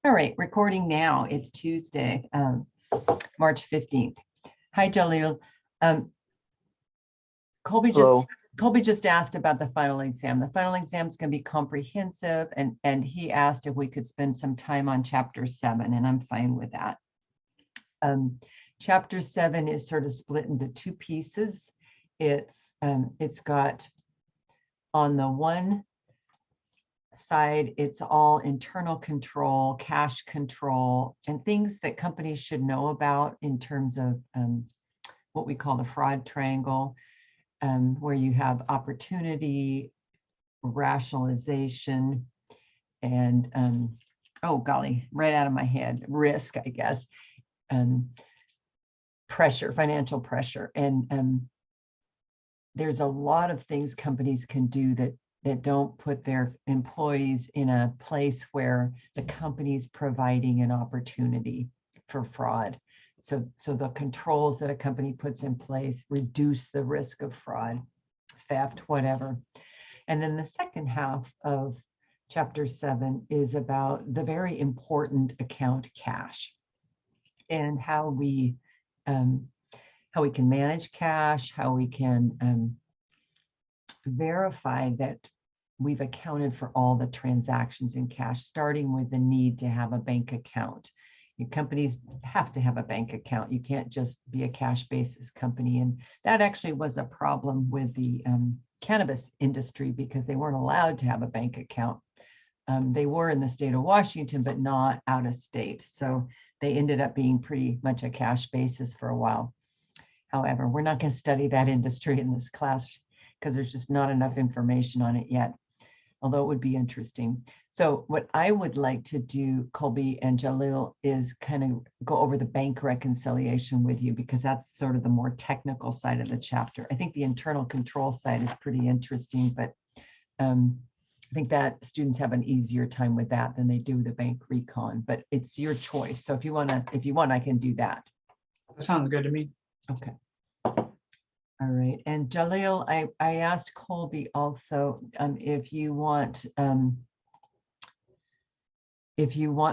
All right, recording now. It's Tuesday, March 15th. Hi, Jalil. Colby just asked about the final exam. The final exam is going to be comprehensive, and he asked if we could spend some time on chapter 7, and I'm fine with that. Chapter 7 is sort of split into two pieces. It's got on the one side, it's all internal control, cash control, and things that companies should know about in terms of what we call the fraud triangle, where you have opportunity, rationalization, and oh golly, right out of my head, risk, I guess, pressure, financial pressure. And there's a lot of things companies can do that don't put their employees in a place where the company's providing an opportunity for fraud. So the controls that a company puts in place reduce the risk of fraud, theft, whatever. And then the second half of chapter 7 is about the very important account cash and how we can manage cash, how we can verify that we've accounted for all the transactions in cash, starting with the need to have a bank account. Your companies have to have a bank account. You can't just be a cash basis company. And that actually was a problem with the cannabis industry because they weren't allowed to have a bank account. They were in the state of Washington, but not out of state. So they ended up being pretty much a cash basis for a while. However, we're not going to study that industry in this class because there's just not enough information on it yet, although it would be interesting. So what I would like to do, Colby and Jalil, is kind of go over the bank reconciliation with you because that's sort of the more technical side of the chapter. I think the internal control side is pretty interesting, but I think that students have an easier time with that than they do the bank recon, but it's your choice. So if you want, I can do that. That sounds good to me. Okay. All right, and Jalil, I asked Colby also if you want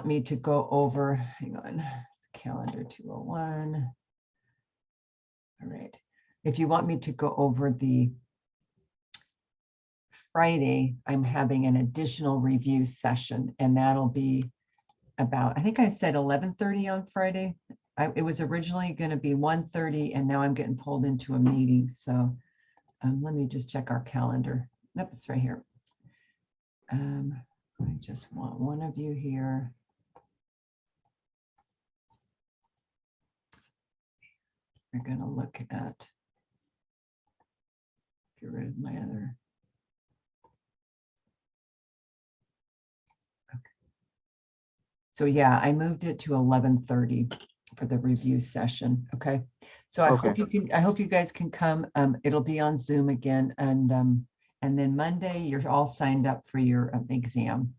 me to go over, hang on, calendar 201. All right, if you want me to go over the Friday, I'm having an additional review session, and that'll be about, I think I said 11:30 on Friday. It was originally going to be 1:30, and now I'm getting pulled into a meeting. So let me just check our calendar. Nope, it's right here. I just want one of you here. We're going to look at, get rid of my other. Okay. So yeah, I moved it to 11:30. For the review session. Okay. So I hope you guys can come. It'll be on Zoom again. And then Monday, you're all signed up for your exam.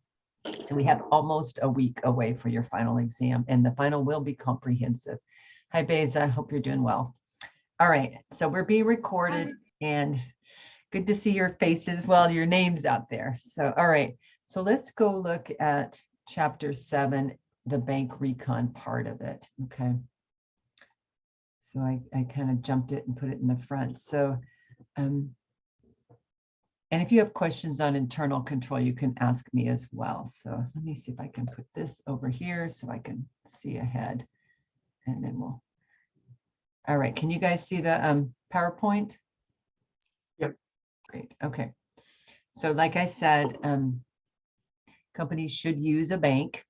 So we have almost a week away for your final exam, and the final will be comprehensive. Hi, Beza. Hope you're doing well. All right. So we're being recorded, and good to see your faces while your name's out there. So, all right. So let's go look at chapter 7. The bank recon part of it. Okay. So I kind of jumped it and put it in the front. So, and if you have questions on internal control, you can ask me as well. So let me see if I can put this over here so I can see ahead, and then we'll, all right. Can you guys see the PowerPoint? Yep. Great. Okay. So like I said, companies should use a bank.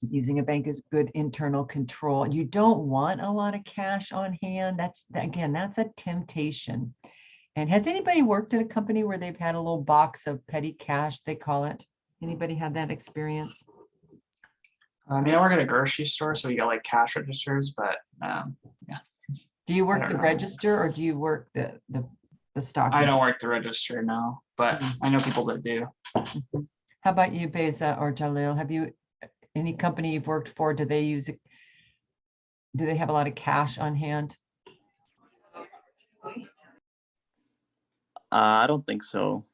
Using a bank is good internal control. You don't want a lot of cash on hand. That's a temptation. And has anybody worked at a company where they've had a little box of petty cash, they call it? Anybody had that experience? I mean, I work at a grocery store, so we got like cash registers, but yeah. Do you work the register or do you work the stock? I don't work the register now, but I know people that do. How about you, Beza or Jalil? Have you, any company you've worked for, do they have a lot of cash on hand? I don't think so.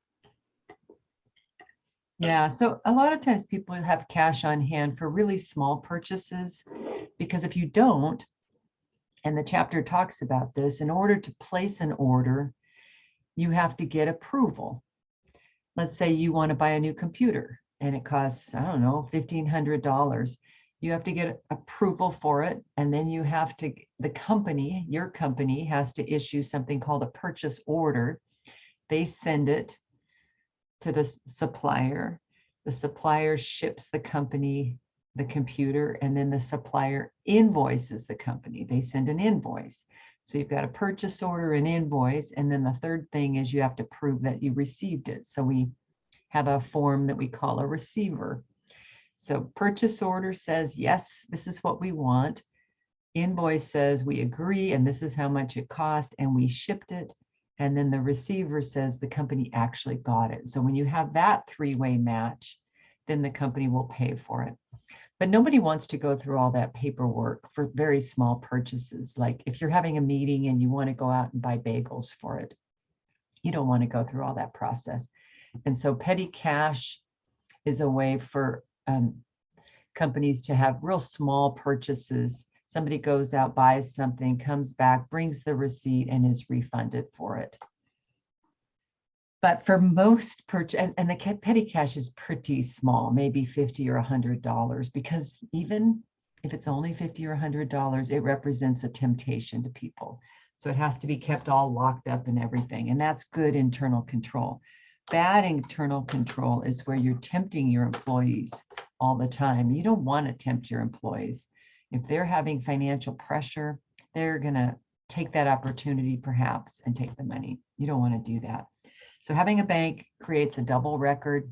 Yeah, so a lot of times people have cash on hand for really small purchases, because if you don't, and the chapter talks about this, in order to place an order, you have to get approval. Let's say you want to buy a new computer and it costs, I don't know, $1,500. You have to get approval for it. And then you have to, the company, your company has to issue something called a purchase order. They send it to the supplier. The supplier ships the company the computer, and then the supplier invoices the company. They send an invoice. So you've got a purchase order, an invoice, and then the third thing is you have to prove that you received it. So we have a form that we call a receiver. So purchase order says, yes, this is what we want. Invoice says we agree, and this is how much it cost, and we shipped it. And then the receiver says the company actually got it. So when you have that three-way match, then the company will pay for it. But nobody wants to go through all that paperwork for very small purchases. Like if you're having a meeting and you want to go out and buy bagels for it, you don't want to go through all that process. And so petty cash is a way for companies to have real small purchases. Somebody goes out, buys something, comes back, brings the receipt, and is refunded for it. But for most purchase, and the petty cash is pretty small, maybe $50 or $100, because even if it's only $50 or $100, it represents a temptation to people. So it has to be kept all locked up and everything. And that's good internal control. Bad internal control is where you're tempting your employees all the time. You don't want to tempt your employees. If they're having financial pressure, they're going to take that opportunity perhaps and take the money. You don't want to do that. So having a bank creates a double record,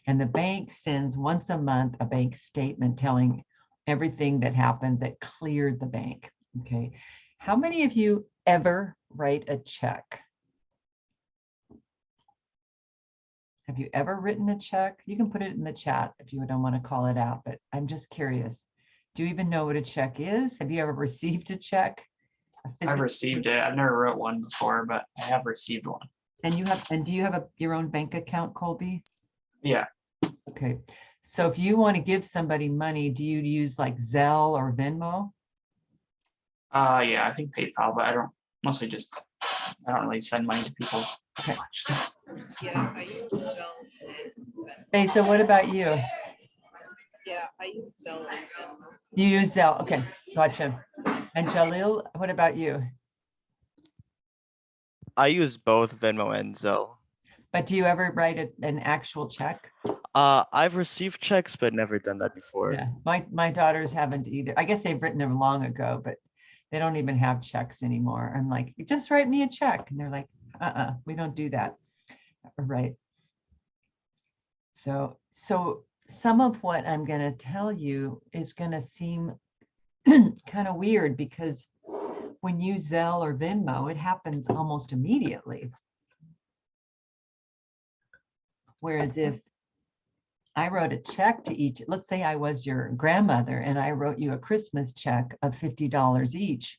and the bank sends once a month a bank statement telling everything that happened that cleared the bank. Okay. How many of you ever write a check? Have you ever written a check? You can put it in the chat if you don't want to call it out, but I'm just curious. Do you even know what a check is? Have you ever received a check? I've received it. I've never wrote one before, but I have received one. And do you have your own bank account, Colby? Yeah. Okay. So if you want to give somebody money, do you use like Zelle or Venmo? Yeah, I think PayPal, but I don't really send money to people. Okay. Yeah, I use Zelle. Hey, so what about you? Yeah, I use Zelle. You use Zelle. Okay, gotcha. And Jalil, what about you? I use both Venmo and Zelle. But do you ever write an actual check? I've received checks, but never done that before. Yeah, my daughters haven't either. I guess they've written them long ago, but they don't even have checks anymore. I'm like, just write me a check. And they're like, we don't do that. Right. So some of what I'm going to tell you is going to seem kind of weird, because when you Zelle or Venmo, it happens almost immediately. Whereas if I wrote a check to each, let's say I was your grandmother and I wrote you a Christmas check of $50 each,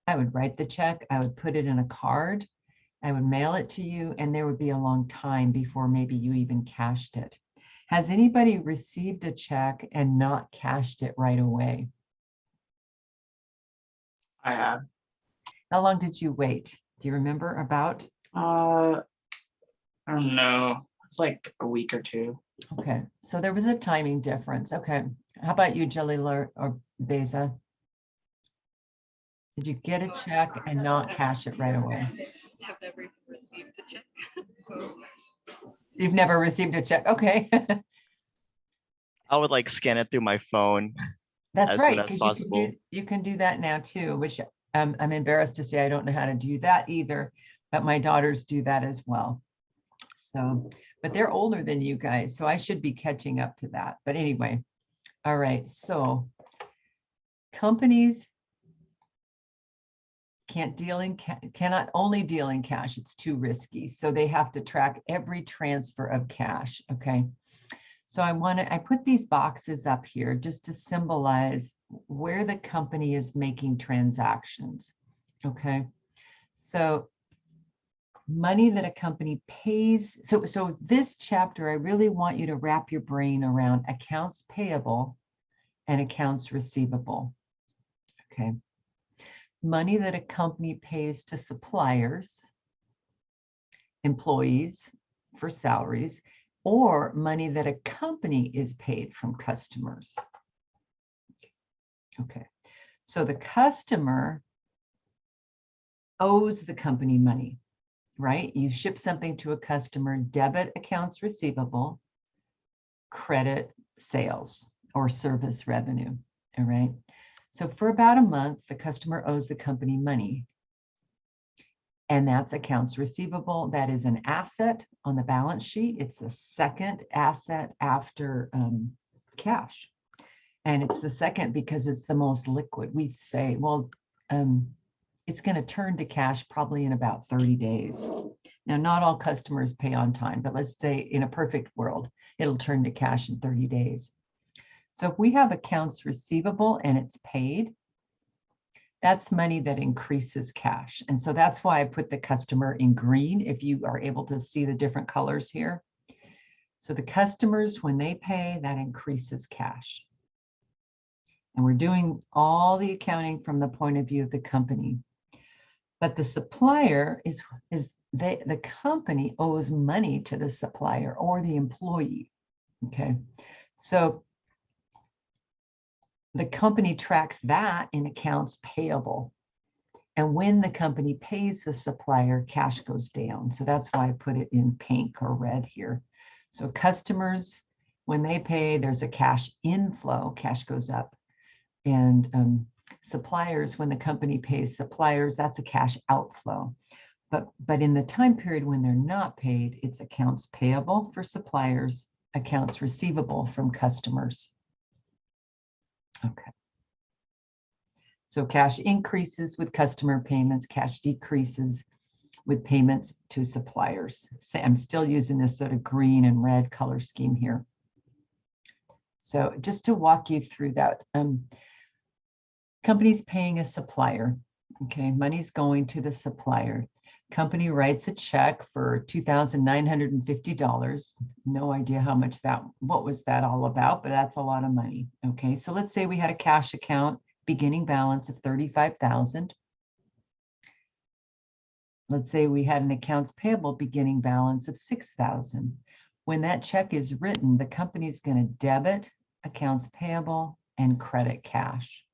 I would write the check, I would put it in a card, I would mail it to you, and there would be a long time before maybe you even cashed it. Has anybody received a check and not cashed it right away? I have. How long did you wait? Do you remember about? I don't know. It's like a week or two. Okay, so there was a timing difference. Okay, how about you, Jalila or Beza? Did you get a check and not cash it right away? I've never received a check. So You've never received a check. Okay. I would like scan it through my phone. That's as right, soon as because possible. you can do that now too, which I'm embarrassed to say I don't know how to do that either, but my daughters do that as well. So, but they're older than you guys, so I should be catching up to that. But anyway, all right, so companies cannot only deal in cash. It's too risky. So they have to track every transfer of cash. Okay. So I put these boxes up here just to symbolize where the company is making transactions. Okay. So money that a company pays. So this chapter, I really want you to wrap your brain around accounts payable and accounts receivable. Okay. Money that a company pays to suppliers, employees for salaries, or money that a company is paid from customers. Okay. So the customer owes the company money, right? You ship something to a customer, debit accounts receivable, credit sales or service revenue, all right? So for about a month, the customer owes the company money, and that's accounts receivable. That is an asset on the balance sheet. It's the second asset after cash. And it's the second because it's the most liquid. We say, well, it's going to turn to cash probably in about 30 days. Now, not all customers pay on time, but let's say in a perfect world, it'll turn to cash in 30 days. So if we have accounts receivable and it's paid, that's money that increases cash. And so that's why I put the customer in green, if you are able to see the different colors here. So the customers, when they pay, that increases cash. And we're doing all the accounting from the point of view of the company. But the supplier the company owes money to the supplier or the employee. Okay, so the company tracks that in accounts payable. And when the company pays the supplier, cash goes down. So that's why I put it in pink or red here. So customers, when they pay, there's a cash inflow, cash goes up. And suppliers, when the company pays suppliers, that's a cash outflow. But in the time period when they're not paid, it's accounts payable for suppliers, accounts receivable from customers. Okay. So cash increases with customer payments, cash decreases with payments to suppliers. So I'm still using this sort of green and red color scheme here. So just to walk you through that, company's paying a supplier. Okay, money's going to the supplier. Company writes a check for $2,950. No idea how much what was that all about, but that's a lot of money. Okay, so let's say we had a cash account, beginning balance of $35,000. Let's say we had an accounts payable beginning balance of $6,000. When that check is written, the company's going to debit accounts payable and credit cash.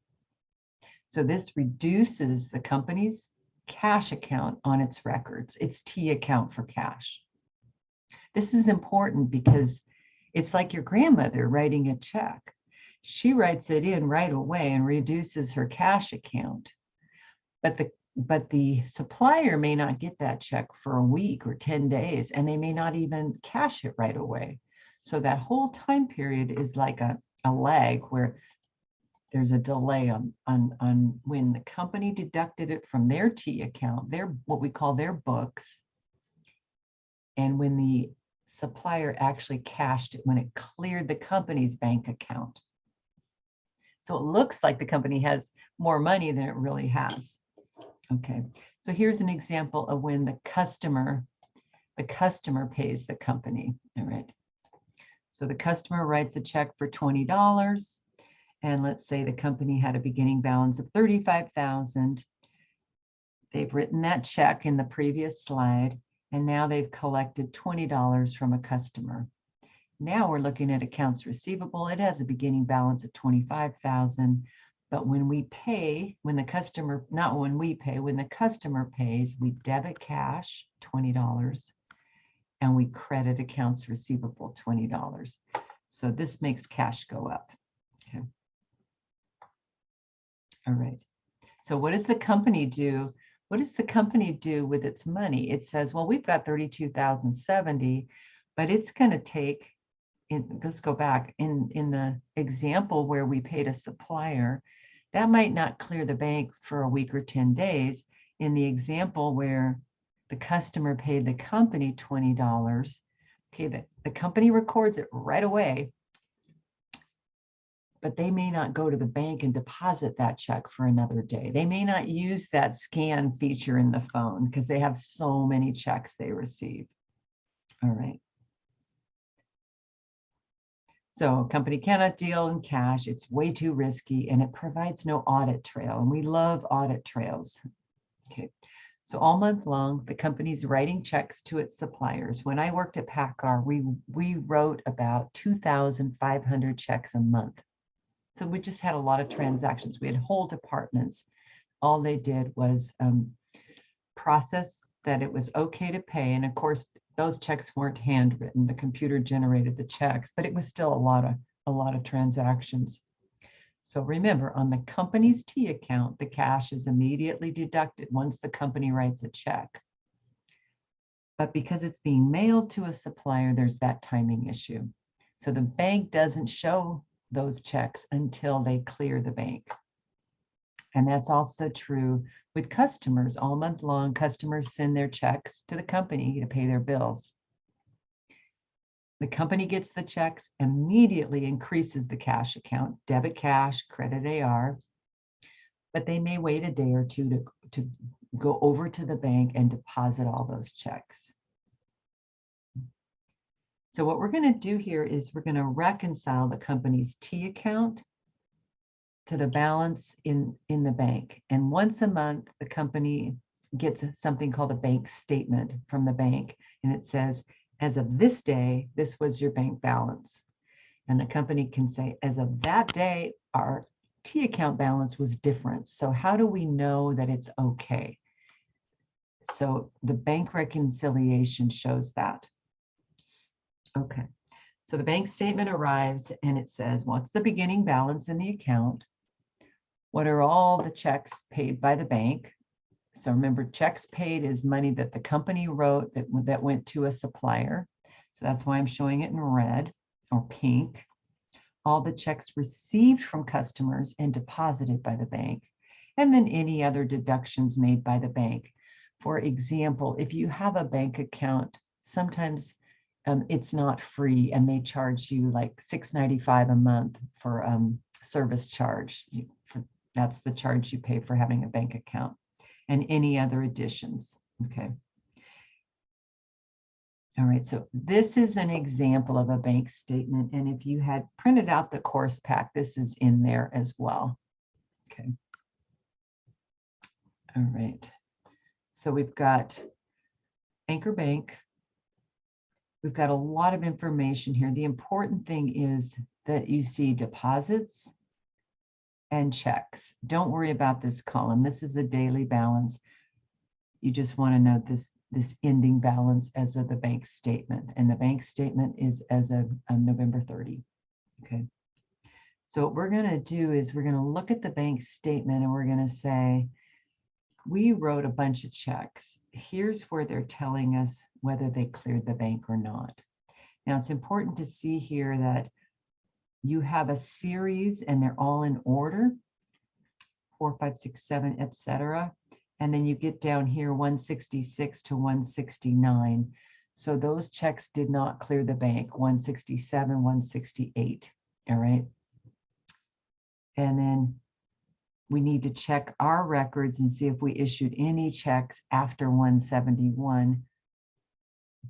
So this reduces the company's cash account on its records, its T account for cash. This is important because it's like your grandmother writing a check. She writes it in right away and reduces her cash account. But the supplier may not get that check for a week or 10 days, and they may not even cash it right away. So that whole time period is like a lag where there's a delay on when the company deducted it from their T account, what we call their books, and when the supplier actually cashed it, when it cleared the company's bank account. So it looks like the company has more money than it really has. Okay, so here's an example of when the customer pays the company. All right, so the customer writes a check for $20. And let's say the company had a beginning balance of $35,000. They've written that check in the previous slide, and now they've collected $20 from a customer. Now we're looking at accounts receivable. It has a beginning balance of $25,000, but when we pay, when the customer pays, we debit cash, $20, and we credit accounts receivable, $20. So this makes cash go up. Okay. All right. So what does the company do? What does the company do with its money? It says, well, we've got $32,070, but it's going to take, let's go back, in the example where we paid a supplier, that might not clear the bank for a week or 10 days. In the example where the customer paid the company $20, okay, the company records it right away. but they may not go to the bank and deposit that check for another day. They may not use that scan feature in the phone because they have so many checks they receive. All right. So a company cannot deal in cash. It's way too risky and it provides no audit trail. And we love audit trails. Okay. So all month long, the company's writing checks to its suppliers. When I worked at PACCAR, we wrote about 2,500 checks a month. So we just had a lot of transactions. We had whole departments. All they did was process that it was okay to pay. And of course, those checks weren't handwritten. The computer generated the checks, but it was still a lot of transactions. So remember, on the company's T account, the cash is immediately deducted once the company writes a check. But because it's being mailed to a supplier, there's that timing issue. So the bank doesn't show those checks until they clear the bank. And that's also true with customers. All month long, customers send their checks to the company to pay their bills. The company gets the checks, immediately increases the cash account, debit cash, credit AR, but they may wait a day or two to go over to the bank and deposit all those checks. So what we're going to do here is we're going to reconcile the company's T account to the balance in the bank. And once a month, the company gets something called a bank statement from the bank. And it says, as of this day, this was your bank balance. And the company can say, as of that day, our T account balance was different. So how do we know that it's okay? So the bank reconciliation shows that. Okay, so the bank statement arrives and it says, what's the beginning balance in the account? What are all the checks paid by the bank? So remember, checks paid is money that the company wrote that went to a supplier. So that's why I'm showing it in red or pink. All the checks received from customers and deposited by the bank. And then any other deductions made by the bank. For example, if you have a bank account, sometimes it's not free and they charge you like $6.95 a month for service charge. That's the charge you pay for having a bank account, and any other additions. Okay. All right, so this is an example of a bank statement. And if you had printed out the course pack, this is in there as well. Okay. All right. So we've got Anchor Bank. We've got a lot of information here. The important thing is that you see deposits and checks. Don't worry about this column. This is a daily balance. You just want to note this ending balance as of the bank statement. And the bank statement is as of November 30. Okay. So what we're going to do is we're going to look at the bank statement and we're going to say, we wrote a bunch of checks. Here's where they're telling us whether they cleared the bank or not. Now it's important to see here that you have a series and they're all in order, 4, 5, 6, 7, etc. And then you get down here 166 to 169. So those checks did not clear the bank, 167, 168. All right. And then we need to check our records and see if we issued any checks after 171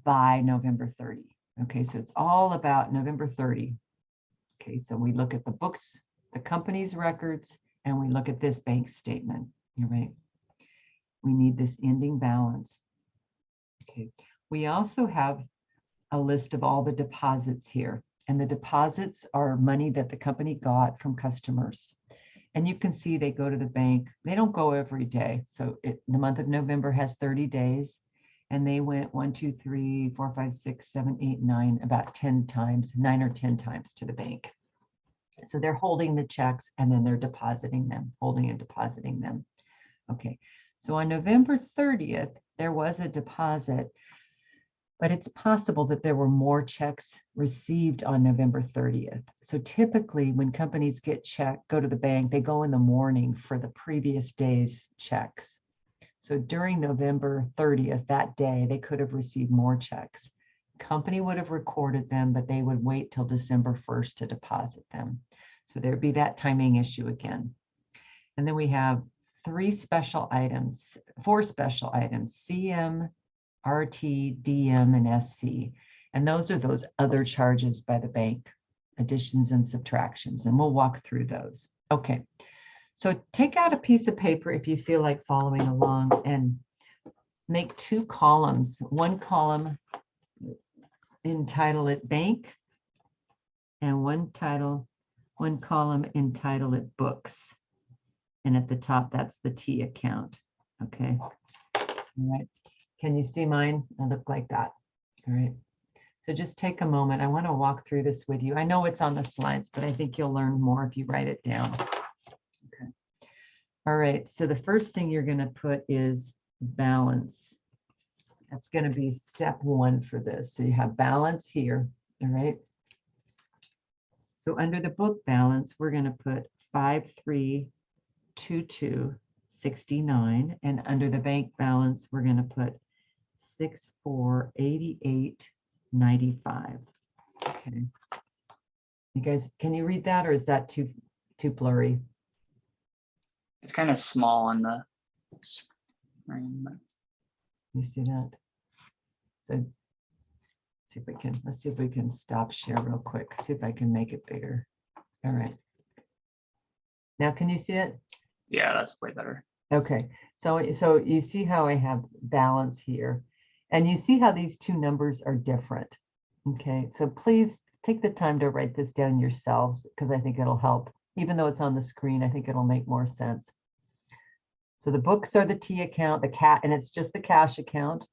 by November 30. Okay, so it's all about November 30. Okay, so we look at the books, the company's records, and we look at this bank statement. All right. We need this ending balance. Okay. We also have a list of all the deposits here. And the deposits are money that the company got from customers. And you can see they go to the bank. They don't go every day. So the month of November has 30 days. And they went 1, 2, 3, 4, 5, 6, 7, 8, 9, about 10 times, 9 or 10 times to the bank. So they're holding the checks and then they're depositing them, holding and depositing them. Okay, so on November 30th, there was a deposit, but it's possible that there were more checks received on November 30th. So typically when companies get go to the bank, they go in the morning for the previous day's checks. So during November 30th, that day, they could have received more checks. company would have recorded them, but they would wait till December 1st to deposit them. So there'd be that timing issue again. And then we have four special items, CM, RT, DM, and SC. And those are those other charges by the bank, additions and subtractions, and we'll walk through those. Okay, so take out a piece of paper if you feel like following along and make two columns. One column, entitle it bank, and one column, entitle it books. And at the top, that's the T account. Okay, all right. Can you see mine? I look like that. All right. So just take a moment. I want to walk through this with you. I know it's on the slides, but I think you'll learn more if you write it down. Okay. All right. So the first thing you're going to put is balance. That's going to be step one for this. So you have balance here. All right. So under the book balance, we're going to put 532269, and under the bank balance, we're going to put 648895. Okay. You guys, can you read that, or is that too blurry? It's kind of small on the screen. But You see that? So let's see if we can stop share real quick. See if I can make it bigger. All right. Now, can you see it? yeah, that's way better. Okay, so you see how I have balance here, and you see how these two numbers are different. Okay, so please take the time to write this down yourselves, because I think it'll help. Even though it's on the screen, I think it'll make more sense. So the books are the T account, and it's just the cash account.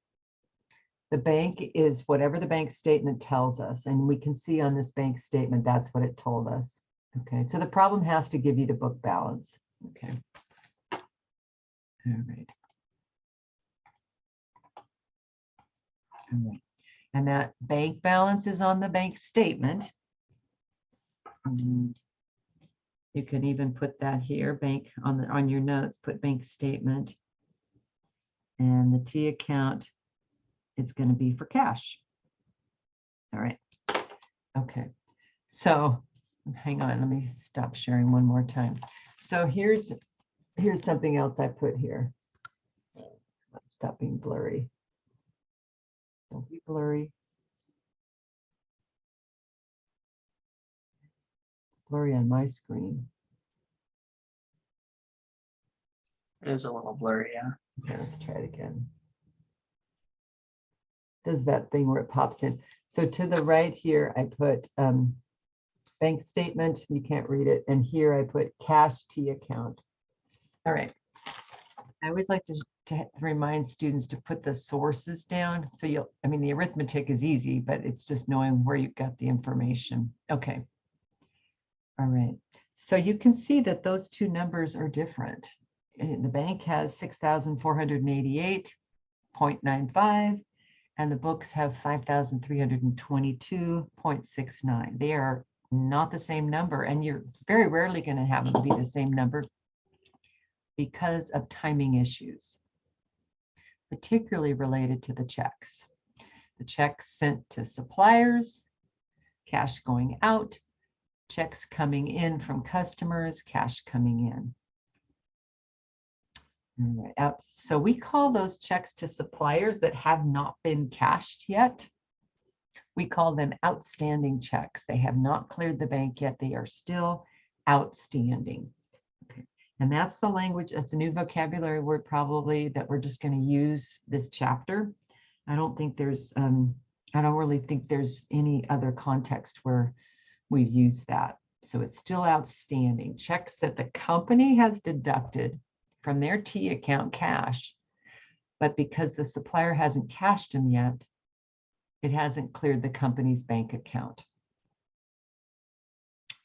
The bank is whatever the bank statement tells us, and we can see on this bank statement, that's what it told us. Okay, so the problem has to give you the book balance. Okay. All right. All right. And that bank balance is on the bank statement. And you can even put that here, bank on your notes, put bank statement. And the T account is going to be for cash. All right. Okay. So hang on, let me stop sharing one more time. So here's something else I put here. Stop being blurry. Don't be blurry. It's blurry on my screen. It is a little blurry, yeah. Okay, let's try it again. Does that thing where it pops in. So to the right here, I put bank statement, you can't read it. And here I put cash T account. All right. I always like to remind students to put the sources down. So I mean, the arithmetic is easy, but it's just knowing where you got the information. Okay. All right. So you can see that those two numbers are different. And the bank has 6,488.95, and the books have 5,322.69. They are not the same number, and you're very rarely going to have them be the same number because of timing issues, particularly related to the checks. The checks sent to suppliers, cash going out, checks coming in from customers, cash coming in. All right. So we call those checks to suppliers that have not been cashed yet. We call them outstanding checks. They have not cleared the bank yet. They are still outstanding. Okay. And that's the language. That's a new vocabulary word probably that we're just going to use this chapter. I don't really think there's any other context where we've used that. So it's still outstanding. Checks that the company has deducted from their T account cash, but because the supplier hasn't cashed them yet, it hasn't cleared the company's bank account.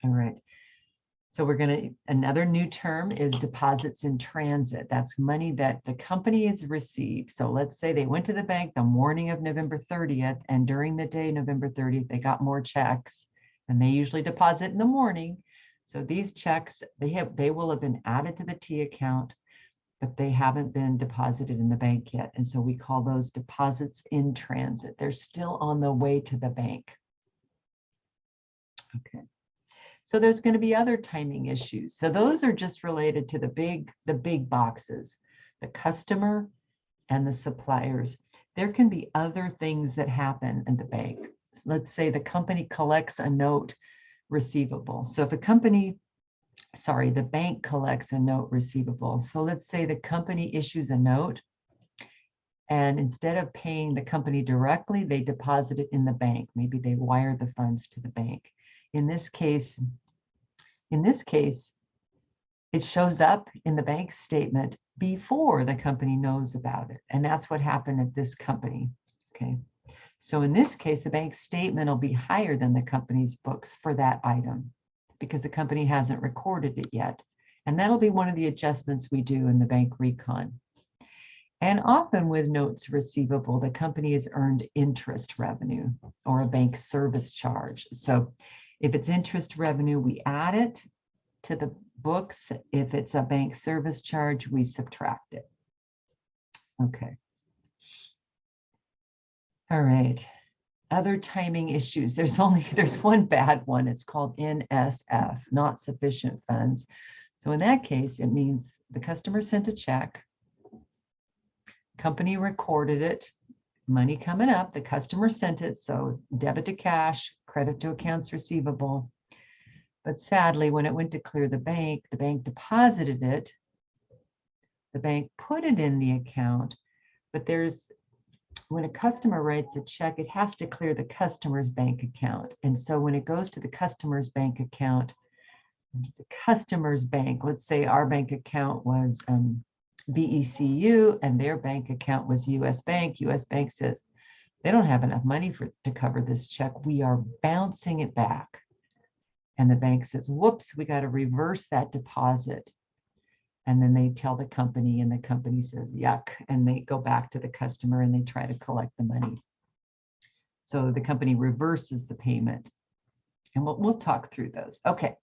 All right. So another new term is deposits in transit. That's money that the company has received. So let's say they went to the bank the morning of November 30th, and during the day, November 30th, they got more checks, and they usually deposit in the morning. So these checks, they will have been added to the T account, but they haven't been deposited in the bank yet. And so we call those deposits in transit. They're still on the way to the bank. Okay. So there's going to be other timing issues. So those are just related to the big boxes, the customer and the suppliers. There can be other things that happen in the bank. Let's say the company collects a note receivable. So if the bank collects a note receivable. So let's say the company issues a note, and instead of paying the company directly, they deposit it in the bank. Maybe they wire the funds to the bank. In this case, it shows up in the bank statement before the company knows about it. And that's what happened at this company. Okay. So in this case, the bank statement will be higher than the company's books for that item because the company hasn't recorded it yet. And that'll be one of the adjustments we do in the bank recon. And often with notes receivable, the company has earned interest revenue or a bank service charge. So if it's interest revenue, we add it to the books. If it's a bank service charge, we subtract it. Okay. All right. Other timing issues. There's one bad one. It's called NSF, not sufficient funds. So in that case, it means the customer sent a check, company recorded it, money coming up, the customer sent it, so debit to cash, credit to accounts receivable. But sadly, when it went to clear the bank deposited it, the bank put it in the account, but when a customer writes a check, it has to clear the customer's bank account. And so when it goes to the customer's bank account, the customer's bank, let's say our bank account was BECU and their bank account was US Bank. US Bank says they don't have enough money to cover this check. We are bouncing it back. And the bank says, whoops, we got to reverse that deposit. And then they tell the company and the company says, yuck. And they go back to the customer and they try to collect the money. So the company reverses the payment. And we'll talk through those. Okay,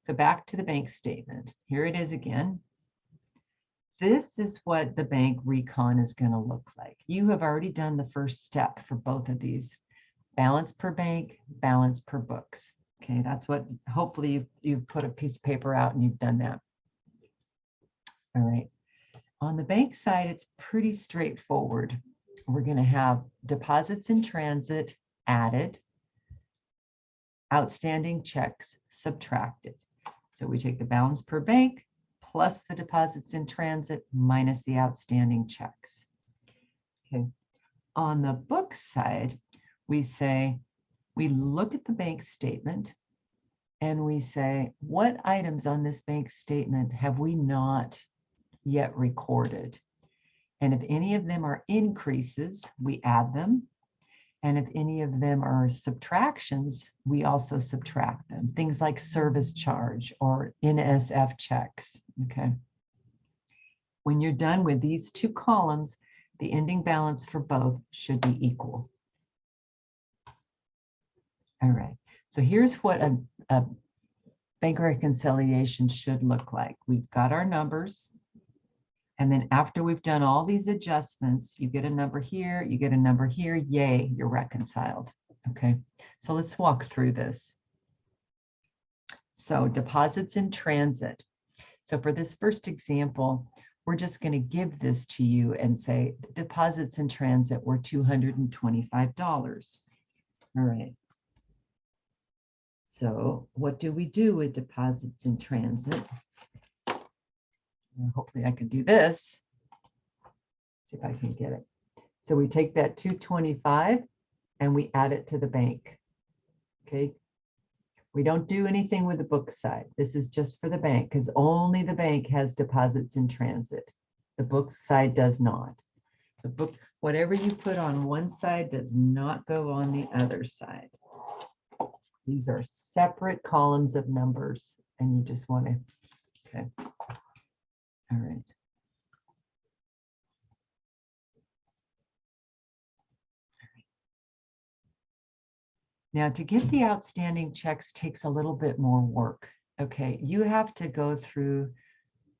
so back to the bank statement. Here it is again. This is what the bank recon is going to look like. You have already done the first step for both of these. Balance per bank, balance per books. Okay, that's what, hopefully you've put a piece of paper out and you've done that. All right. On the bank side, it's pretty straightforward. We're going to have deposits in transit added, outstanding checks subtracted. So we take the balance per bank plus the deposits in transit minus the outstanding checks. Okay. On the book side, we look at the bank statement and we say, what items on this bank statement have we not yet recorded? And if any of them are increases, we add them. And if any of them are subtractions, we also subtract them. Things like service charge or NSF checks, okay? When you're done with these two columns, the ending balance for both should be equal. All right, so here's what a bank reconciliation should look like. We've got our numbers. And then after we've done all these adjustments, you get a number here, you get a number here, yay, you're reconciled. Okay, so let's walk through this. So deposits in transit. So for this first example, we're just going to give this to you and say deposits in transit were $225. All right. So what do we do with deposits in transit? Hopefully I can do this. See if I can get it. So we take that 225 and we add it to the bank. Okay. We don't do anything with the book side. This is just for the bank because only the bank has deposits in transit. The book side does not. The book, whatever you put on one side does not go on the other side. These are separate columns of numbers and you just want to, okay. All right. Now to get the outstanding checks takes a little bit more work. Okay, you have to go through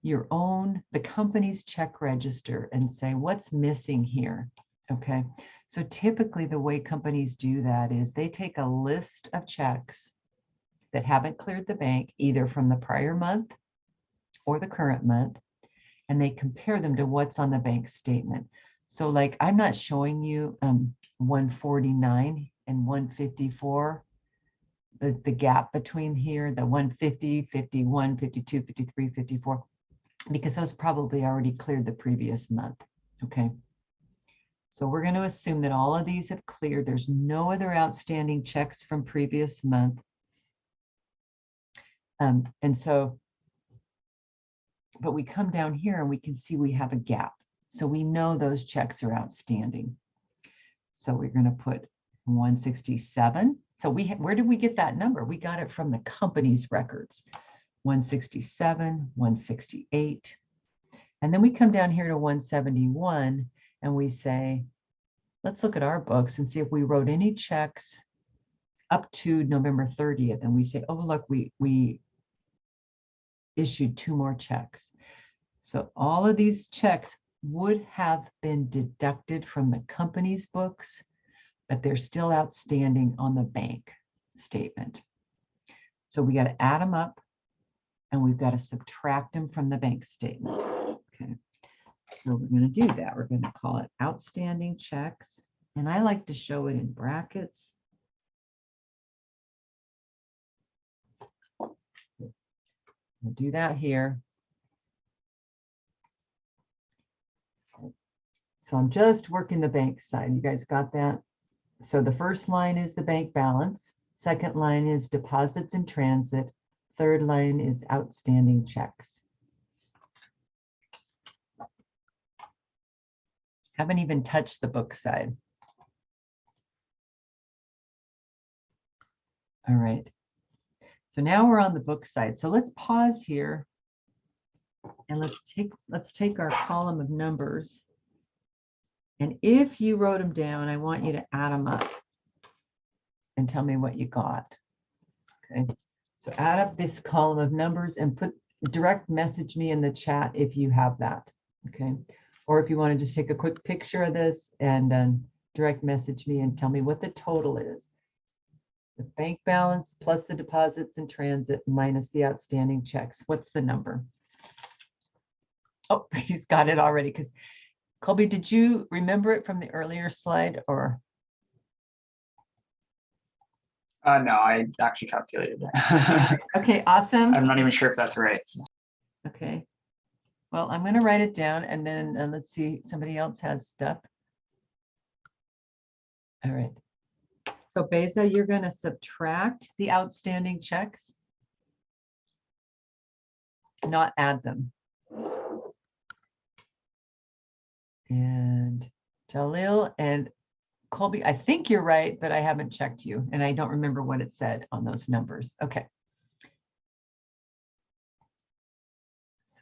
the company's check register and say, what's missing here? Okay, so typically the way companies do that is they take a list of checks that haven't cleared the bank, either from the prior month or the current month, and they compare them to what's on the bank statement. So like, I'm not showing you 149 and 154, the gap between here, the 150, 51, 52, 53, 54, because those probably already cleared the previous month, okay? So we're going to assume that all of these have cleared. There's no other outstanding checks from previous month. And so, but we come down here and we can see we have a gap. So we know those checks are outstanding. So we're going to put 167. So where did we get that number? We got it from the company's records. 167, 168. And then we come down here to 171 and we say, let's look at our books and see if we wrote any checks up to November 30th. And we say, oh, look, we issued 2 more checks. So all of these checks would have been deducted from the company's books, but they're still outstanding on the bank statement. So we got to add them up and we've got to subtract them from the bank statement. Okay, so we're going to do that. We're going to call it outstanding checks. And I like to show it in brackets. We'll do that here. So I'm just working the bank side. You guys got that? So the first line is the bank balance. Second line is deposits in transit. Third line is outstanding checks. Haven't even touched the book side. All right. So now we're on the book side. So let's pause here and let's take our column of numbers. And if you wrote them down, I want you to add them up and tell me what you got. Okay. So add up this column of numbers and direct message me in the chat if you have that. Okay. Or if you want to just take a quick picture of this and direct message me and tell me what the total is. The bank balance plus the deposits in transit minus the outstanding checks. What's the number? Oh, he's got it already. Because Colby, did you remember it from the earlier slide or? No, I actually calculated it. Okay, awesome. I'm not even sure if that's right. Okay. Well, I'm going to write it down and then let's see, somebody else has stuff. All right. So Beza, you're going to subtract the outstanding checks, not add them. And Jalil and Colby, I think you're right, but I haven't checked you and I don't remember what it said on those numbers. Okay.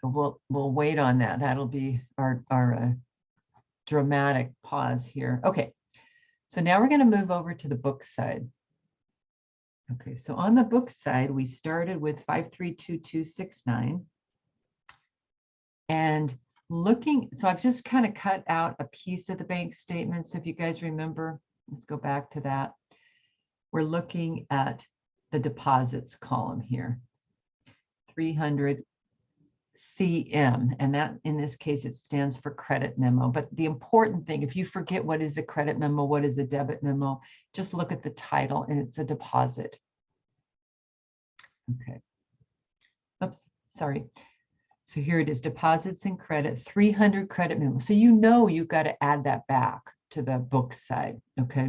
So we'll wait on that. That'll be our dramatic pause here. Okay. So now we're going to move over to the book side. Okay, so on the book side, we started with 532269. And looking, so I've just kind of cut out a piece of the bank statement. So if you guys remember, let's go back to that. We're looking at the deposits column here, 300 CM, and that in this case, it stands for credit memo. But the important thing, if you forget what is a credit memo, what is a debit memo, just look at the title and it's a deposit. Okay. Oops, sorry. So here it is, deposits and credit, 300 credit memo. So you know you've got to add that back to the book side, okay?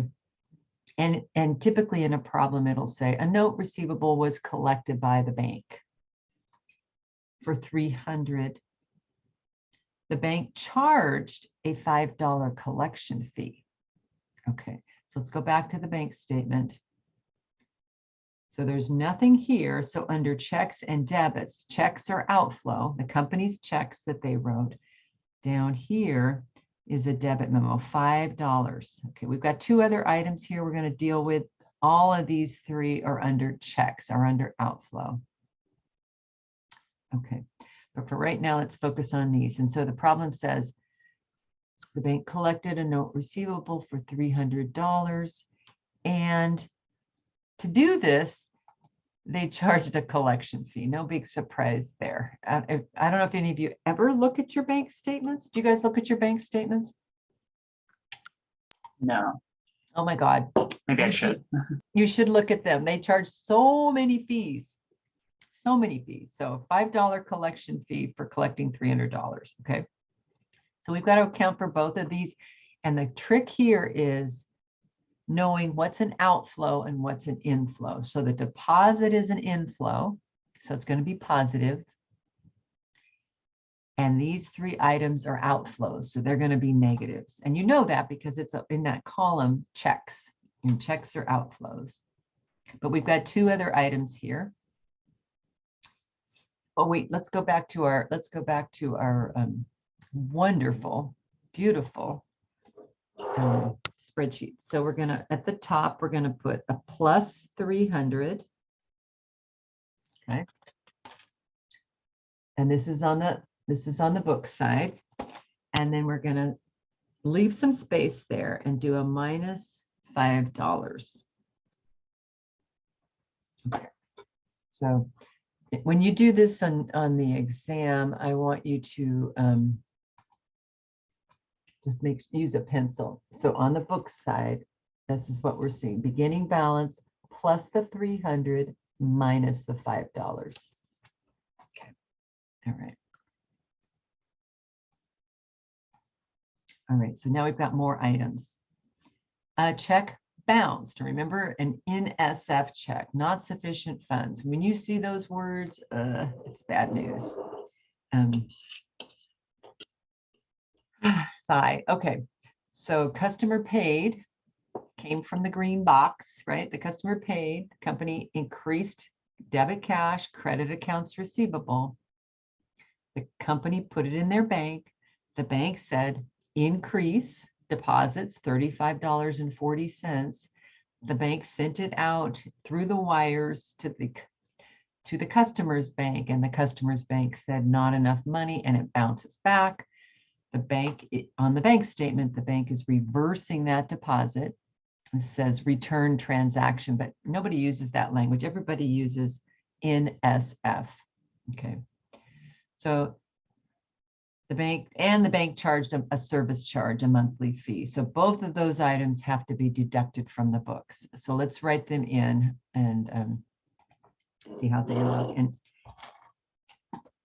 And typically in a problem, it'll say a note receivable was collected by the bank for 300. The bank charged a $5 collection fee. Okay, so let's go back to the bank statement. So there's nothing here. So under checks and debits, checks are outflow, the company's checks that they wrote. Down here is a debit memo, $5. Okay, we've got 2 other items here we're going to deal with. All of these 3 are under checks, are under outflow. Okay, But for right now, let's focus on these. And so the problem says the bank collected a note receivable for $300. And to do this, they charged a collection fee. No big surprise there. I don't know if any of you ever look at your bank statements. Do you guys look at your bank statements? No, Oh my God. maybe I should. You should look at them. They charge so many fees. So many fees. So $5 collection fee for collecting $300. Okay. So we've got to account for both of these. And the trick here is knowing what's an outflow and what's an inflow. So the deposit is an inflow, so it's going to be positive. And these three items are outflows, so they're going to be negatives. And you know that because it's in that column, checks, and checks are outflows. But we've got two other items here. Oh wait, let's go back to our wonderful, beautiful spreadsheet. So we're gonna, at the top, we're gonna put a plus 300. Okay. And this is on the book side. And then we're gonna leave some space there and do a minus $5. Okay. So when you do this on the exam, I want you to just use a pencil. So on the book side, this is what we're seeing. Beginning balance plus the 300 minus the $5. Okay. All right. All right. So now we've got more items. Check bounced. Remember, an NSF check, not sufficient funds. When you see those words, it's bad news. Sigh. Okay, so customer paid came from the green box, right? The customer paid, the company increased debit cash, credit accounts receivable. The company put it in their bank. The bank said increase deposits $35.40. The bank sent it out through the wires to the customer's bank, and the customer's bank said not enough money, and it bounces back. The bank, on the bank statement, the bank is reversing that deposit. It says return transaction, but nobody uses that language. Everybody uses NSF. Okay. So the bank charged a service charge, a monthly fee. So both of those items have to be deducted from the books. So let's write them in and see how they look. And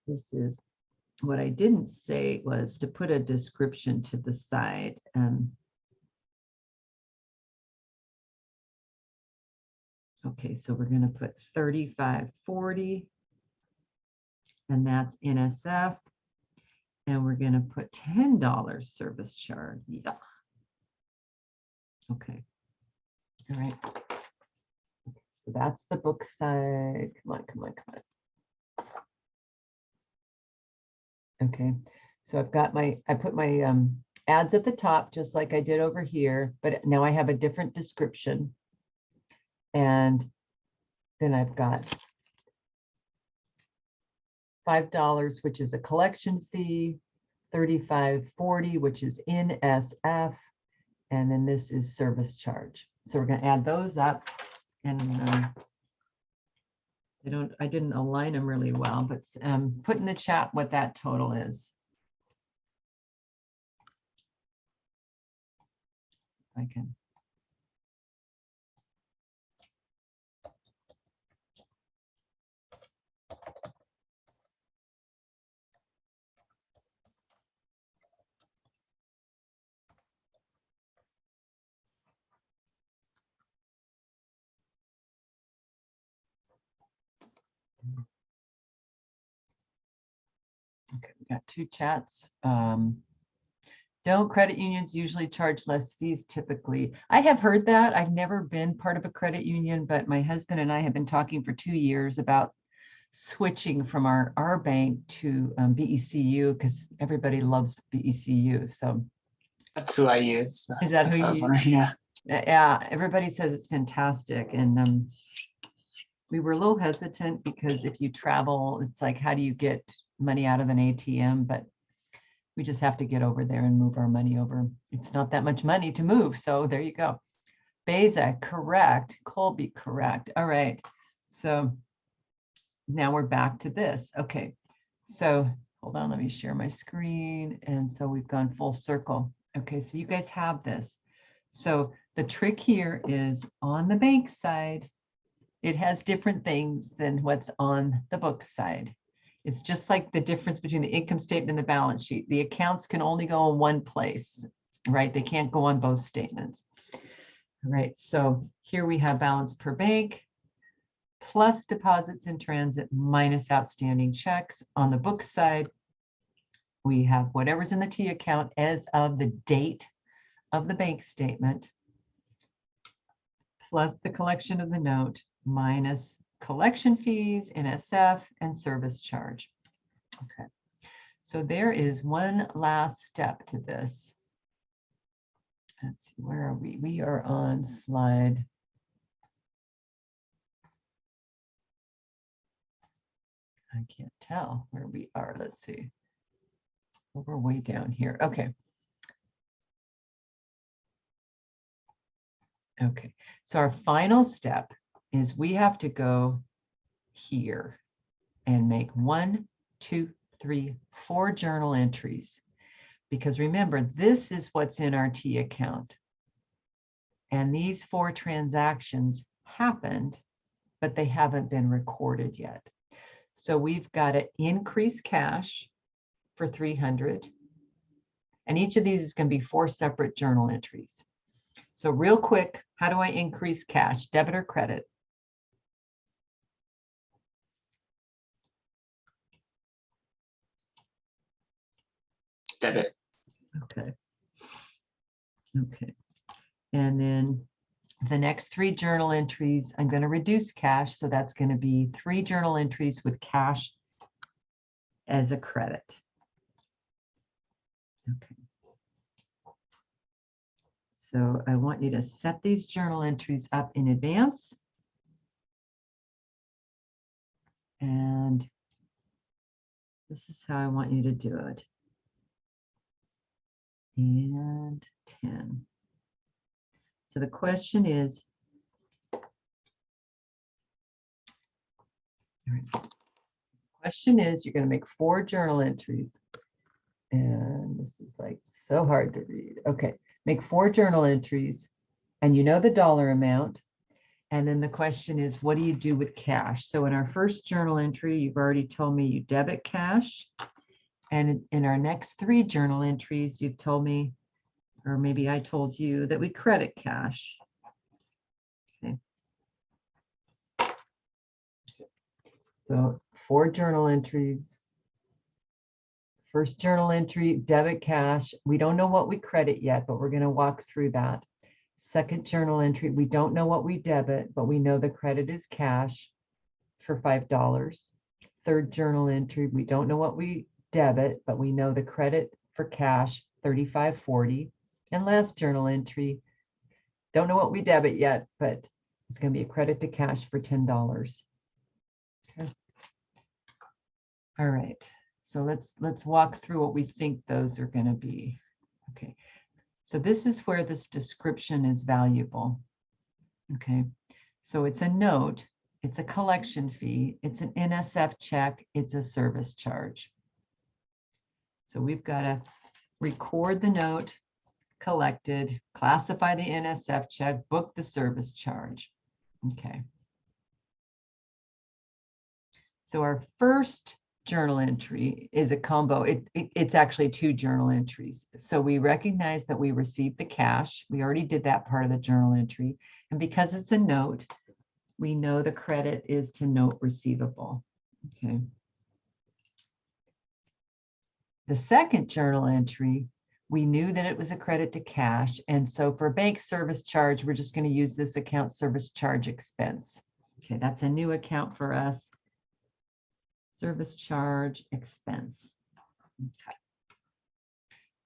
this is what I didn't say was to put a description to the side. Okay, so we're going to put 3540, and that's NSF. And we're going to put $10 service charge. Yuck. Okay. All right. So that's the book side. Come on, come on, come on. Okay. So I've got I put my ads at the top, just like I did over here, but now I have a different description. And then I've got $5, which is a collection fee, $35.40, which is NSF, and then this is service charge. So we're going to add those up, and I didn't align them really well, but put in the chat what that total is. I can. Okay, we got two chats. Don't credit unions usually charge less fees typically? I have heard that. I've never been part of a credit union, but my husband and I have been talking for 2 years about switching from our bank to BECU because everybody loves BECU. So That's who I use. Is that That's who what I was you wondering, yeah. Yeah, everybody says it's fantastic. And we were a little hesitant because if you travel, it's like, how do you get money out of an ATM, but we just have to get over there and move our money over. It's not that much money to move. So there you go. Beza, correct. Colby, correct. All right. So now we're back to this. Okay. So hold on, let me share my screen. And so we've gone full circle. Okay, so you guys have this. So the trick here is on the bank side, it has different things than what's on the book side. It's just like the difference between the income statement and the balance sheet. The accounts can only go in one place, right? They can't go on both statements. All right, so here we have balance per bank plus deposits in transit minus outstanding checks. On the book side, we have whatever's in the T account as of the date of the bank statement plus the collection of the note minus collection fees, NSF, and service charge. Okay, so there is one last step to this. Let's see, where are we? We are on slide. I can't tell where we are. Let's see. We're way down here. Okay. Okay, so our final step is we have to go here and make 1, 2, 3, 4 journal entries. Because remember, this is what's in our T account. And these 4 transactions happened, but they haven't been recorded yet. So we've got to increase cash for 300. And each of these is going to be 4 separate journal entries. So real quick, how do I increase cash, debit or credit? Debit. Okay. Okay. And then the next 3 journal entries, I'm going to reduce cash. So that's going to be 3 journal entries with cash as a credit. Okay. So I want you to set these journal entries up in advance. And this is how I want you to do it. And 10. So the question is, you're going to make 4 journal entries. And this is like so hard to read. Okay, make 4 journal entries and you know the dollar amount. And then the question is, what do you do with cash? So in our first journal entry, you've already told me you debit cash. And in our next 3 journal entries, you've told me, or maybe I told you, that we credit cash. Okay. So 4 journal entries. First journal entry, debit cash. We don't know what we credit yet, but we're going to walk through that. Second journal entry, we don't know what we debit, but we know the credit is cash for $5. Third journal entry, we don't know what we debit, but we know the credit for cash, $35.40. And last journal entry, don't know what we debit yet, but it's going to be a credit to cash for $10. Okay. All right. So let's walk through what we think those are going to be. Okay. So this is where this description is valuable. Okay. So it's a note, it's a collection fee, it's an NSF check, it's a service charge. So we've got to record the note collected, classify the NSF check, book the service charge. Okay. So our first journal entry is a combo. It's actually 2 journal entries. So we recognize that we received the cash. We already did that part of the journal entry. And because it's a note, we know the credit is to note receivable. Okay. The second journal entry, we knew that it was a credit to cash. And so for bank service charge, we're just going to use this account service charge expense. Okay, that's a new account for us. Service charge expense. Okay.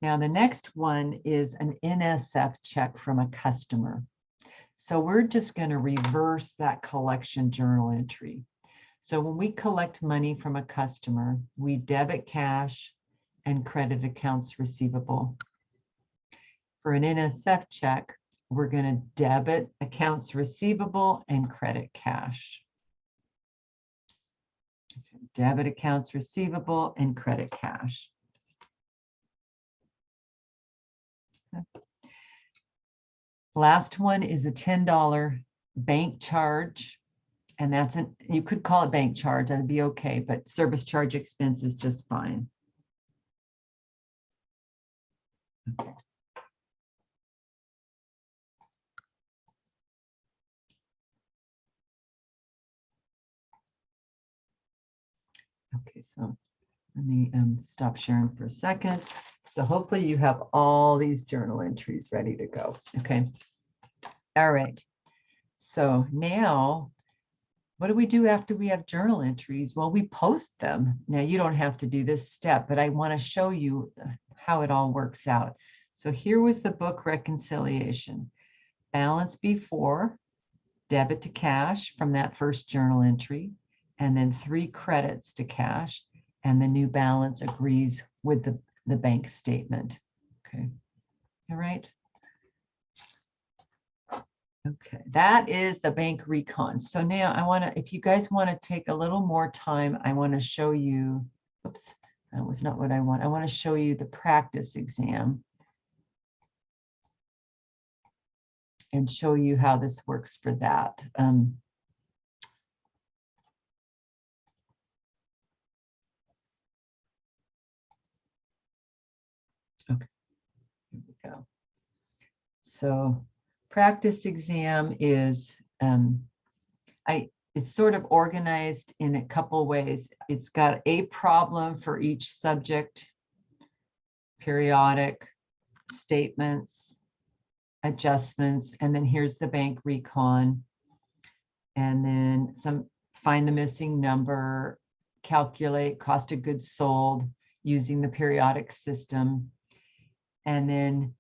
Now the next one is an NSF check from a customer. So we're just going to reverse that collection journal entry. So when we collect money from a customer, we debit cash and credit accounts receivable. For an NSF check, we're going to debit accounts receivable and credit cash. Debit accounts receivable and credit cash. Okay. Last one is a $10 bank charge. And that's you could call it bank charge, that'd be okay, but service charge expense is just fine. Okay. Okay, so let me stop sharing for a second. So hopefully you have all these journal entries ready to go. Okay. All right. So now, what do we do after we have journal entries? Well, we post them. Now you don't have to do this step, but I want to show you how it all works out. So here was the book reconciliation. Balance before, debit to cash from that first journal entry, and then 3 credits to cash, and the new balance agrees with the bank statement. Okay. All right. Okay, that is the bank recon. So now I want to, if you guys want to take a little more time, I want to show you, oops, that was not what I want. I want to show you the practice exam and show you how this works for that. Okay, here we go. So practice exam is, it's sort of organized in a couple ways. It's got a problem for each subject, periodic, statements, adjustments, and then here's the bank recon. And then find the missing number, calculate cost of goods sold using the periodic system. And then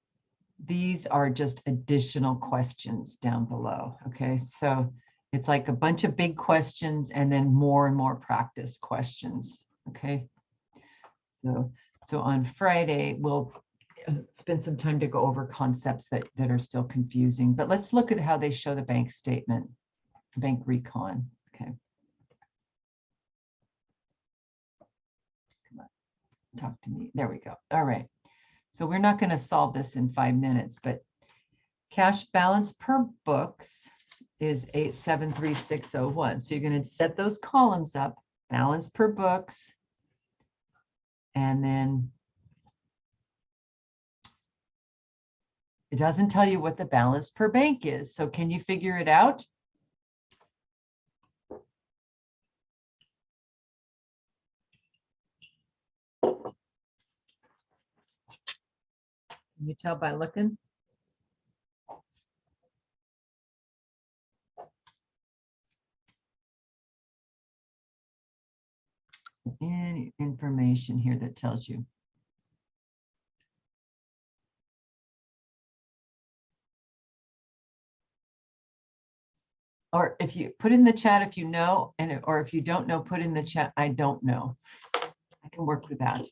these are just additional questions down below. Okay, so it's like a bunch of big questions and then more and more practice questions. Okay, so on Friday, we'll spend some time to go over concepts that are still confusing, but let's look at how they show the bank statement, bank recon. Okay. Come on, talk to me. There we go. All right. So we're not going to solve this in 5 minutes, but cash balance per books is 873601. So you're going to set those columns up, balance per books, and then it doesn't tell you what the balance per bank is. So can you figure it out? Can you tell by looking? Any information here that tells you. Or if you put in the chat if you know, and or if you don't know, put in the chat, I don't know. I can work with that.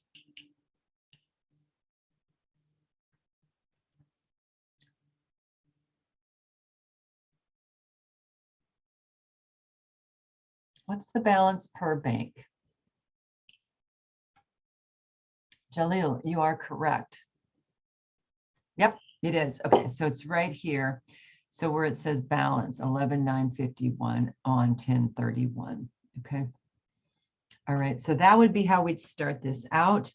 What's the balance per bank? Jalil, you are correct. Yep, it is. Okay, so it's right here. So where it says balance 11,951 on 1031. Okay. All right, so that would be how we'd start this out.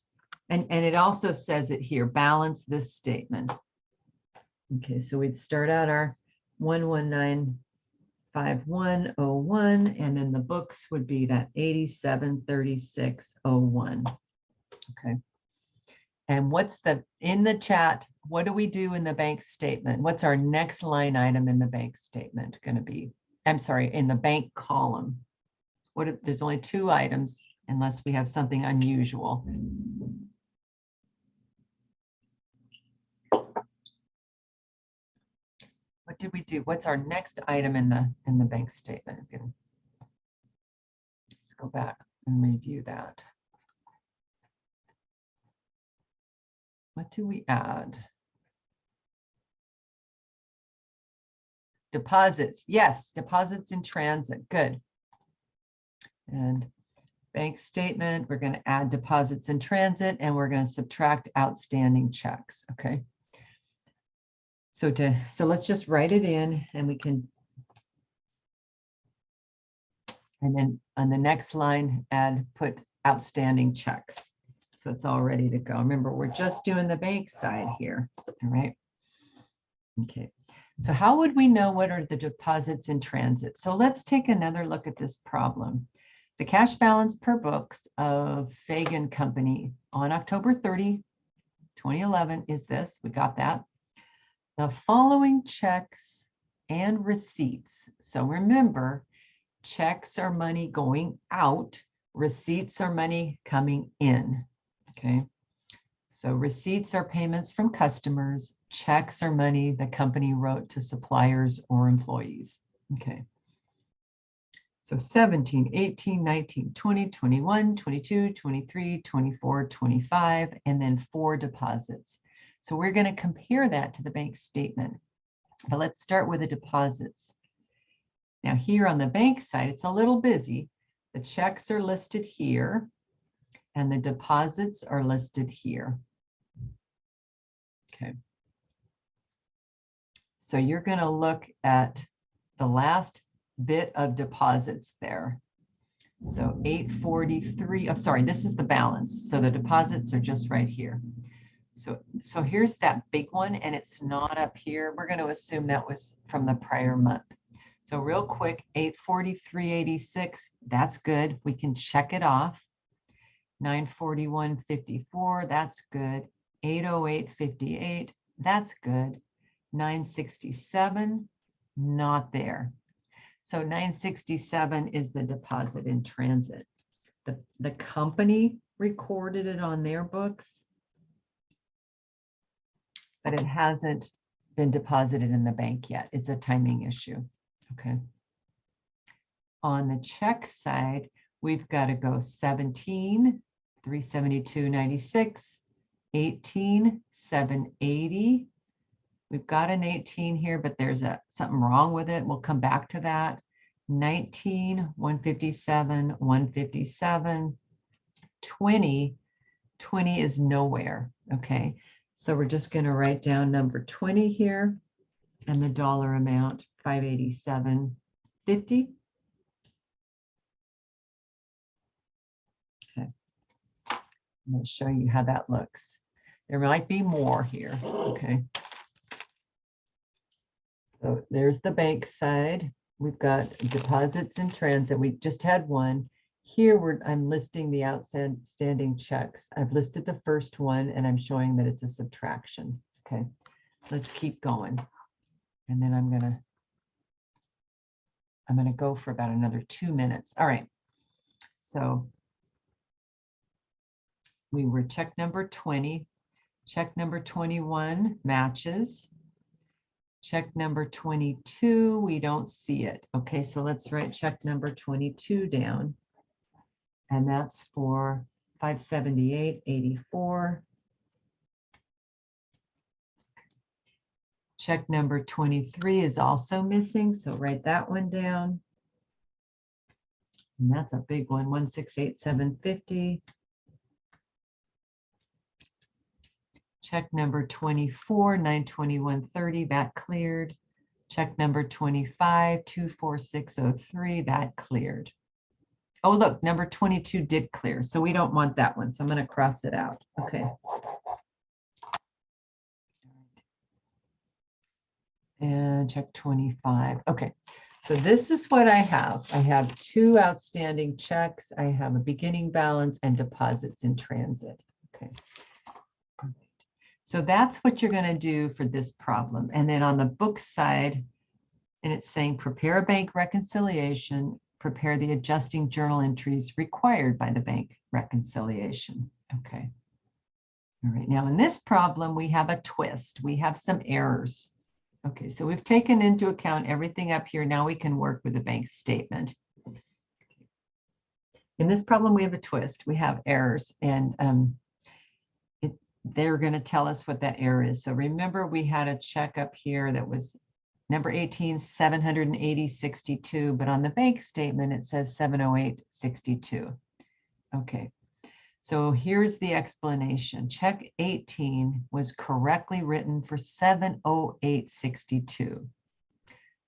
And it also says it here, balance this statement. Okay, so we'd start out our 1195101, and then the books would be that 873601. Okay. And what's in the chat, what do we do in the bank statement? What's our next line item in the bank statement going to be? I'm sorry, in the bank column. There's only 2 items unless we have something unusual. What did we do? What's our next item in the bank statement? go back and review that. What do we add? Deposits. Yes, deposits in transit. Good. And bank statement, we're going to add deposits in transit, and we're going to subtract outstanding checks. Okay. So let's just write it in, and we can. And then on the next line, put outstanding checks. So it's all ready to go. Remember, we're just doing the bank side here. All right. Okay. So how would we know what are the deposits in transit? So let's take another look at this problem. The cash balance per books of Fagan Company on October 30, 2011 is this. We got that. The following checks and receipts. So remember, checks are money going out. Receipts are money coming in. Okay. So receipts are payments from customers. Checks are money the company wrote to suppliers or employees. Okay. So 17, 18, 19, 20, 21, 22, 23, 24, 25, and then 4 deposits. So we're going to compare that to the bank statement. But let's start with the deposits. Now here on the bank side, it's a little busy. The checks are listed here, and the deposits are listed here. Okay. So you're going to look at the last bit of deposits there. So 843, I'm sorry, this is the balance. So the deposits are just right here. So here's that big one, and it's not up here. We're going to assume that was from the prior month. So real quick, 843.86, that's good. We can check it off. 941.54, that's good. 808.58, that's good. 967, not there. So 967 is the deposit in transit. The company recorded it on their books, but it hasn't been deposited in the bank yet. It's a timing issue. Okay. On the check side, we've got to go 17, 372.96, 18, 780. We've got an 18 here, but there's something wrong with it. We'll come back to that. 19, 157, 157, 20 is nowhere. Okay. So we're just going to write down number 20 here and the dollar amount, 587.50. Okay. I'm going to show you how that looks. There might be more here. Okay. So there's the bank side. We've got deposits in transit. We just had one. Here I'm listing the outstanding checks. I've listed the first one, and I'm showing that it's a subtraction. Okay, let's keep going. And then I'm gonna go for about another 2 minutes. All right. So we were check number 20. Check number 21 matches. Check number 22, we don't see it. Okay, so let's write check number 22 down. And that's for 578.84. Check number 23 is also missing, so write that one down. And that's a big one, 168.750. Check number 24, 921.30, that cleared. Check number 25, 246.03, that cleared. Oh, look, number 22 did clear, so we don't want that one. So I'm going to cross it out. Okay. And check 25. Okay, so this is what I have. I have 2 outstanding checks. I have a beginning balance and deposits in transit. Okay. So that's what you're going to do for this problem. And then on the book side, and it's saying prepare a bank reconciliation, prepare the adjusting journal entries required by the bank reconciliation. Okay. All right. Now in this problem, we have a twist. We have some errors. Okay. So we've taken into account everything up here. Now we can work with the bank statement. in this problem, we have a twist. We have errors, and they're going to tell us what that error is. So remember, we had a check up here that was number 18, 780.62, but on the bank statement, it says 708.62. Okay, so here's the explanation. Check 18 was correctly written for 708.62.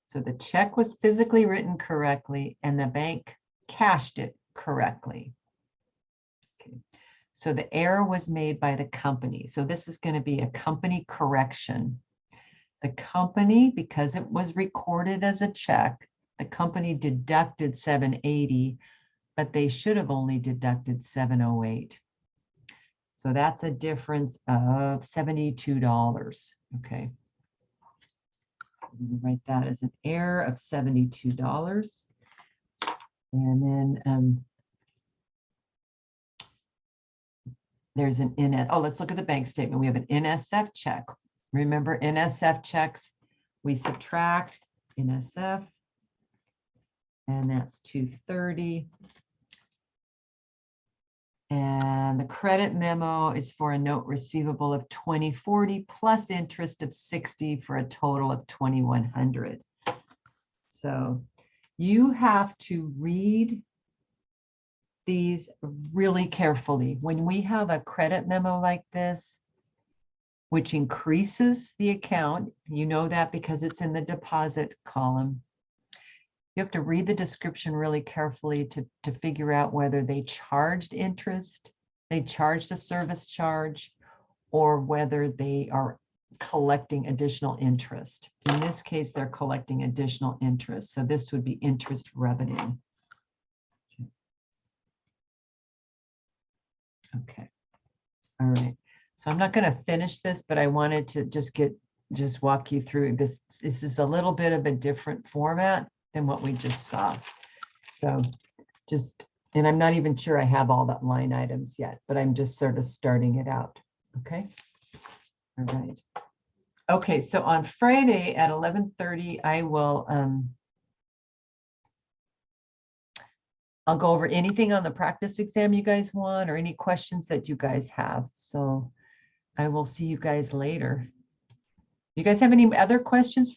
So the check was physically written correctly, and the bank cashed it correctly. Okay. So the error was made by the company. So this is going to be a company correction. The company, because it was recorded as a check, the company deducted 780, but they should have only deducted 708. So that's a difference of $72. Okay. I'm going to write that as an error of $72. And then there's an oh, let's look at the bank statement. We have an NSF check. Remember, NSF checks, we subtract NSF, and that's 230. And the credit memo is for a note receivable of 2040 plus interest of 60 for a total of 2100. So you have to read these really carefully. When we have a credit memo like this, which increases the account, you know that because it's in the deposit column. You have to read the description really carefully to figure out whether they charged interest, they charged a service charge, or whether they are collecting additional interest. In this case, they're collecting additional interest. So this would be interest revenue. Okay. All right. So I'm not going to finish this, but I wanted to just walk you through this. This is a little bit of a different format than what we just saw. So and I'm not even sure I have all the line items yet, but I'm just sort of starting it out. Okay. All right. Okay. So on Friday at 11:30, I will, I'll go over anything on the practice exam you guys want or any questions that you guys have. So I will see you guys later. You guys have any other questions